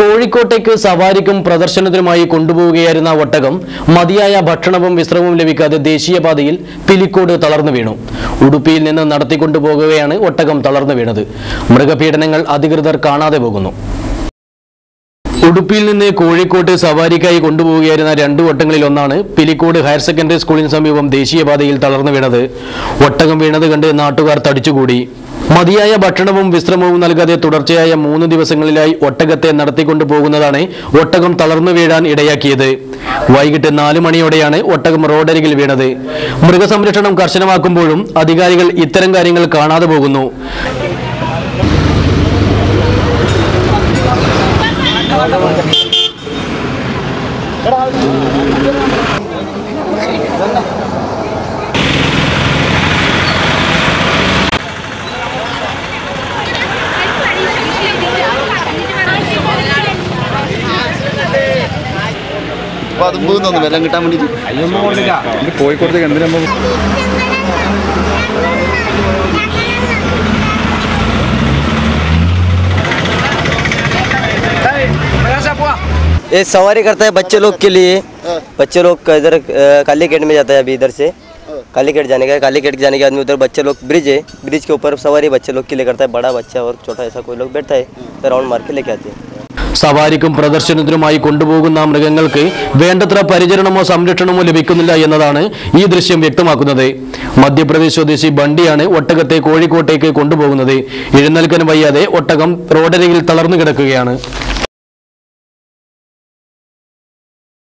കോഴിക്കോട്ടേക്ക് സവാരിക്കും പ്രദർശനത്തിനുമായി കൊണ്ടുപോവുകയായിരുന്ന ഒട്ടകം മതിയായ ഭക്ഷണവും വിശ്രമവും ലഭിക്കാതെ ദേശീയപാതയിൽ പിലിക്കോട് തളർന്നു വീണു. ഉടുപ്പിയിൽ നിന്ന് നടത്തിക്കൊണ്ടുപോകവെയാണ് ഒട്ടകം തളർന്നു വീണത്. മൃഗപീഡനങ്ങൾ അധികൃതർ കാണാതെ പോകുന്നു. ഉടുപ്പിയിൽ നിന്ന് കോഴിക്കോട്ട് സവാരിക്കായി കൊണ്ടുപോവുകയായിരുന്ന 2 ഒട്ടകങ്ങളിൽ ഒന്നാണ് പിലിക്കോട് ഹയർ സെക്കൻഡറി സ്കൂളിന് സമീപം ദേശീയപാതയിൽ തളർന്നു വീണത്. ഒട്ടകം വീണത് കണ്ട് നാട്ടുകാർ തടിച്ചുകൂടി. മതിയായ ഭക്ഷണവും വിശ്രമവും നൽകാതെ തുടർച്ചയായ 3 ദിവസങ്ങളിലായി ഒട്ടകത്തെ നടത്തിക്കൊണ്ടുപോകുന്നതാണ് ഒട്ടകം തളർന്നു വീഴാൻ ഇടയാക്കിയത്. വൈകിട്ട് 4 മണിയോടെയാണ് ഒട്ടകം റോഡരികിൽ വീണത്. മൃഗസംരക്ഷണം കർശനമാക്കുമ്പോഴും അധികാരികൾ ഇത്തരം കാര്യങ്ങൾ കാണാതെ പോകുന്നു. വെള്ളം കിട്ടാൻ വേണ്ടി കോഴിക്കോട്ടേക്ക് എന്തിനാ ये सवारी करता है बच्चे लोग के लिए। बच्चे लोग इधर कालीकेट में जाता है, अभी इधर से कालीकेट जाने का। कालीकेट जाने के आदमी उधर बच्चे लोग ब्रिज है, ब्रिज के ऊपर सवारी बच्चे लोग के लिए करता है। बड़ा बच्चा और छोटा ऐसा कोई लोग बैठता है तो राउंड मार के लेके आते हैं. സവാരിക്കും പ്രദർശനത്തിനുമായി കൊണ്ടുപോകുന്ന മൃഗങ്ങൾക്ക് വേണ്ടത്ര പരിചരണമോ സംരക്ഷണമോ ലഭിക്കുന്നില്ല എന്നതാണ് ഈ ദൃശ്യം വ്യക്തമാക്കുന്നത്. മധ്യപ്രദേശ് സ്വദേശി ബണ്ടിയാണ് ഒട്ടകത്തെ കോഴിക്കോട്ടേക്ക് കൊണ്ടുപോകുന്നത്. എഴുന്നേൽക്കാൻ വയ്യാതെ ഒട്ടകം റോഡരികിൽ തളർന്നു കിടക്കുകയാണ്.